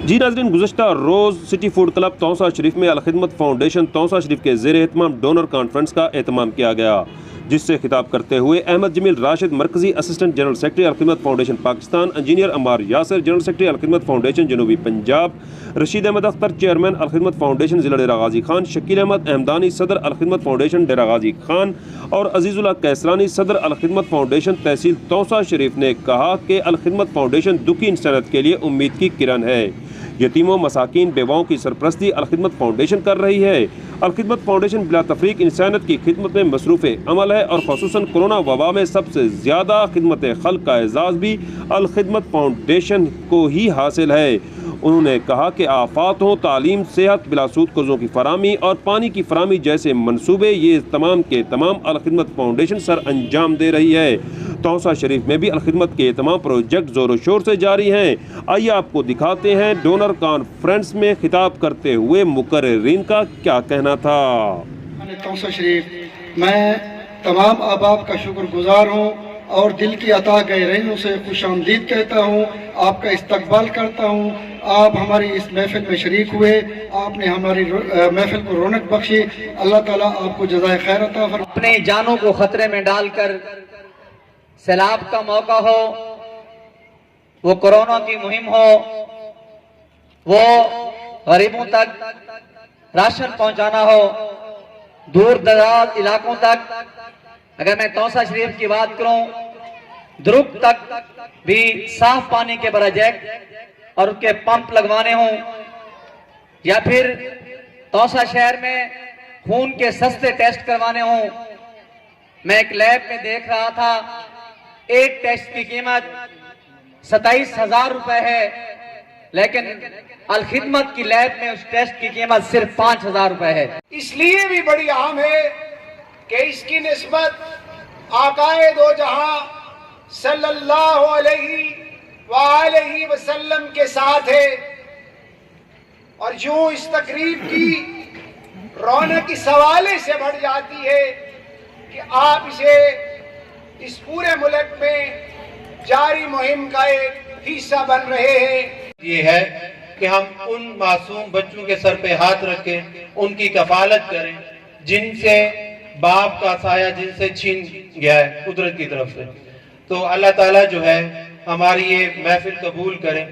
جی ناظرین، گزشتہ روز city food club توسا شریف میں الخدمت فاؤنڈیشن توسا شریف کے زیر اہتمام ڈونر کانفرنس کا اہتمام کیا گیا، جس سے خطاب کرتے ہوئے احمد جمیل راشد مرکزی assistant general secretary Alkhidmat foundation Pakistan, engineer Ammar Yasir general secretary Alkhidmat foundation جنوبی پنجاب، رشید احمد اختر چیئرمین الخدمت فاؤنڈیشن ضلع ڈیرہ غازی خان، شکیل احمد احمدانی صدر الخدمت فاؤنڈیشن ڈیرہ غازی خان اور عزیز اللہ کیسرانی صدر الخدمت فاؤنڈیشن تحصیل توسا شریف نے کہا کہ الخدمت فاؤنڈیشن دکھی انسانیت کے لیے امید کی کرن ہے۔ یتیموں، مساکین، بیواؤں کی سرپرستی الخدمت فاؤنڈیشن کر رہی ہے۔ الخدمت فاؤنڈیشن بلا تفریق انسانیت کی خدمت میں مصروف عمل ہے اور خصوصاً کورونا وبا میں سب سے زیادہ خدمت خلق کا اعزاز بھی الخدمت فاؤنڈیشن کو ہی حاصل ہے۔ انہوں نے کہا کہ آفات ہوں، تعلیم، صحت، بلا سود قرضوں کی فراہمی اور پانی کی فراہمی جیسے منصوبے، یہ تمام کے تمام الخدمت فاؤنڈیشن سر انجام دے رہی ہے۔ توسا شریف میں بھی الخدمت کے تمام پروجیکٹ زور و شور سے جاری ہیں۔ آئیے آپ کو دکھاتے ہیں ڈونر کانفرنس میں خطاب کرتے ہوئے مقررین کا کیا کہنا تھا۔ توسا شریف میں تمام احباب کا شکر گزار ہوں اور دل کی عطا گہرائیوں سے خوش آمدید کہتا ہوں، آپ کا استقبال کرتا ہوں۔ آپ ہماری اس محفل میں شریک ہوئے، آپ نے ہماری محفل کو رونق بخشی، اللہ تعالیٰ آپ کو جزائے خیر عطا فرمائے۔ اپنے جانوں کو خطرے میں ڈال کر سیلاب کا موقع ہو، وہ کورونا کی مہم ہو، وہ غریبوں تک راشن پہنچانا ہو، دور دراز علاقوں تک، اگر میں توسا شریف کی بات کروں، درگ تک بھی صاف پانی کے پروجیکٹ اور اس کے پمپ لگوانے ہوں، یا پھر توسا شہر میں خون کے سستے ٹیسٹ کروانے ہوں۔ میں ایک لیب میں دیکھ رہا تھا، ایک ٹیسٹ کی قیمت 27,000 روپے ہے، لیکن الخدمت کی لیب میں اس ٹیسٹ کی قیمت صرف 5,000 روپے ہے۔ اس لیے بھی بڑی اہم ہے کہ اس کی نسبت آقائے دو جہاں صلی اللہ علیہ وآلہ وسلم کے ساتھ ہے، اور یوں اس تقریب کی رونق اس حوالے سے بڑھ جاتی ہے کہ آپ اسے اس پورے ملک میں جاری مہم کا ایک حصہ بن رہے ہیں۔ یہ ہے کہ ہم ان معصوم بچوں کے سر پہ ہاتھ رکھیں، ان کی کفالت کریں جن سے باپ کا سایہ جن سے چھین گیا ہے قدرت کی طرف سے۔ تو اللہ تعالیٰ جو ہے ہماری یہ محفل قبول کریں۔